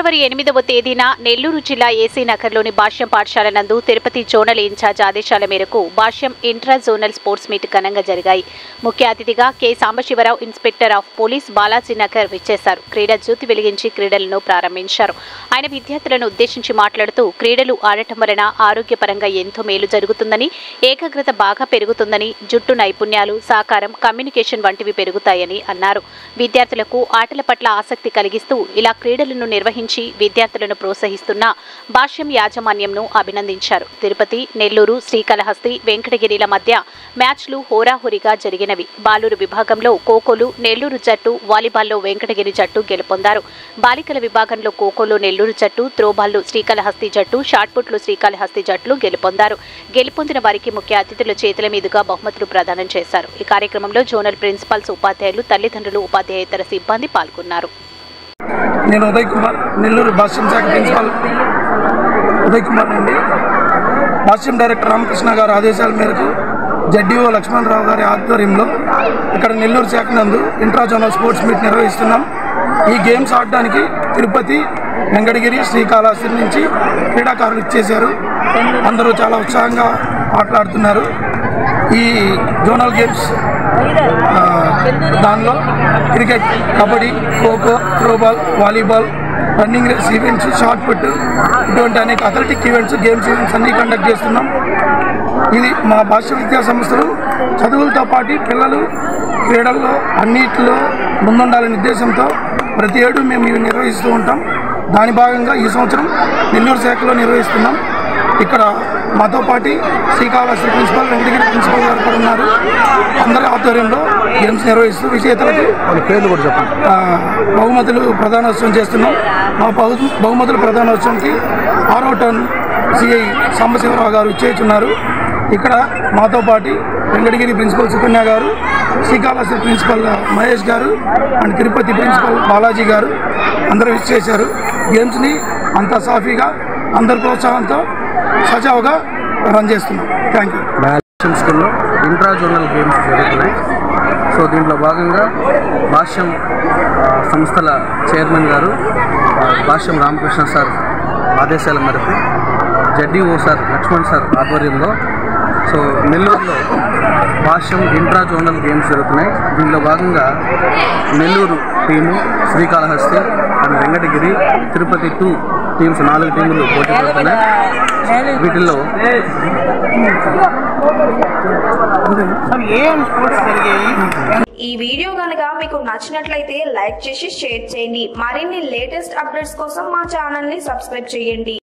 ఫిబ్రవరి 8వ తేదీన నెల్లూరు జిల్లా ఏసీ నగర్లోని భాష్యం పాఠశాల నందు తిరుపతి జోనల్ ఇన్ఛార్జ్ ఆదేశాల మేరకు భాష్యం ఇంట్రా జోనల్ స్పోర్ట్స్ మీట్ ఘనంగా జరిగాయి. ముఖ్య అతిథిగా K Sambasivarao inspector of police Balaji Nagar విచ్చేశారు. క్రీడా జ్యోతి వెలిగించి క్రీడలను ప్రారంభించారు. ఆయన విద్యార్థులను ఉద్దేశించి మాట్లాడుతూ క్రీడలు ఆడటం వలన ఆరోగ్యపరంగా ఎంతో మేలు జరుగుతుందని, ఏకాగ్రత బాగా పెరుగుతుందని, జుట్టు నైపుణ్యాలు, సహకారం, కమ్యూనికేషన్ వంటివి పెరుగుతాయని అన్నారు. విద్యార్థులకు ఆటల పట్ల ఆసక్తి కలిగిస్తూ ఇలా క్రీడలను నిర్వహించి విద్యార్థులను ప్రోత్సహిస్తున్న భాష్యం యాజమాన్యంను అభినందించారు. తిరుపతి, నెల్లూరు, శ్రీకాళహస్తి, వెంకటగిరిల మధ్య మ్యాచ్లు హోరాహోరీగా జరిగినవి. బాలురు విభాగంలో ఖోఖోలు నెల్లూరు జట్టు, వాలీబాల్లో వెంకటగిరి జట్టు గెలుపొందారు. బాలికల విభాగంలో ఖోఖోలో నెల్లూరు జట్టు, త్రోబాల్లో శ్రీకాళహస్తి జట్టు, షాట్పుట్లో శ్రీకాళహస్తి జట్లు గెలుపొందారు. గెలుపొందిన వారికి ముఖ్య అతిథుల చేతుల మీదుగా బహుమతులు ప్రదానం చేశారు. ఈ కార్యక్రమంలో జోనల్ ప్రిన్సిపల్స్, ఉపాధ్యాయులు, తల్లిదండ్రులు, ఉపాధ్యాయేతర సిబ్బంది పాల్గొన్నారు. నేను ఉదయ్ కుమార్, నెల్లూరు భాష్యం శాఖ ప్రిన్సిపల్ ఉదయ్ కుమార్ నుండి భాష్యం డైరెక్టర్ రామకృష్ణ గారి ఆదేశాల మేరకు జడ్డీఓ లక్ష్మణరావు గారి ఆధ్వర్యంలో ఇక్కడ నెల్లూరు శాఖ నందు ఇంట్రా జోనల్ స్పోర్ట్స్ మీట్ నిర్వహిస్తున్నాం. ఈ గేమ్స్ ఆడడానికి తిరుపతి, వెంకటగిరి, శ్రీకాళహస్తి నుంచి క్రీడాకారులు ఇచ్చేశారు. అందరూ చాలా ఉత్సాహంగా ఆటలాడుతున్నారు. ఈ జోనల్ గేమ్స్ దానిలో cricket, kabaddi, kho kho, throwball, volleyball, running race events, shot put, ఇటువంటి అనేక అథ్లెటిక్ ఈవెంట్స్, గేమ్స్ ఈవెంట్స్ అన్నీ కండక్ట్ చేస్తున్నాం. ఇది మా భాష్య విద్యా సంస్థలు చదువులతో పాటు పిల్లలు క్రీడల్లో అన్నిటిలో ముందుండాలనే ఉద్దేశంతో ప్రతి ఏడు మేము ఇవి నిర్వహిస్తూ ఉంటాం. దాని భాగంగా ఈ సంవత్సరం నెల్లూరు శాఖలో నిర్వహిస్తున్నాం. ఇక్కడ మాతో పాటు శ్రీకాళహస్తి ప్రిన్సిపల్, వెంకటగిరి ప్రిన్సిపల్ గారు కూడా ఉన్నారు. అందరి ఆధ్వర్యంలో గేమ్స్ నిర్వహిస్తూ విజేతలకు పేర్లు కూడా చెప్పండి. బహుమతులు ప్రధానోత్సవం చేస్తున్నాం. మా బహుమతుల ప్రధానోత్సవంకి 6వ టౌన్ సిఐ సాంబశివరావు గారు ఇచ్చేస్తున్నారు. ఇక్కడ మాతో పాటు వెంకటగిరి ప్రిన్సిపల్ సుకన్య గారు, శ్రీకాళహస్తి ప్రిన్సిపల్ మహేష్ గారు అండ్ తిరుపతి ప్రిన్సిపల్ బాలాజీ గారు అందరూ ఇచ్చేశారు. గేమ్స్ని అంత సాఫీగా అందరి ప్రోత్సాహంతో సజావుగా రన్ చేస్తున్నాం. Thank you. స్కూల్లో ఇంట్రా జోనల్ గేమ్స్ జరుగుతున్నాయి. సో దీంట్లో భాగంగా భాష్యం సంస్థల చైర్మన్ గారు భాష్యం రామకృష్ణ సార్ ఆదేశాల మేరకు జడ్డీఓ సార్ లక్ష్మణ్ సార్ ఆధ్వర్యంలో సో నెల్లూరులో భాష్యం ఇంట్రా జోనల్ గేమ్స్ జరుగుతున్నాయి. దీనిలో భాగంగా Nellore team, Srikalahasti and Venkatagiri, Tirupati 2 teams 4 టీములు పోటీ పడుతున్నాయి. వీటిల్లో ఈ వీడియో కనుక మీకు నచ్చినట్లయితే లైక్ చేసి షేర్ చేయండి. మరిన్ని లేటెస్ట్ అప్డేట్స్ కోసం మా ఛానల్ ని సబ్స్క్రైబ్ చేయండి.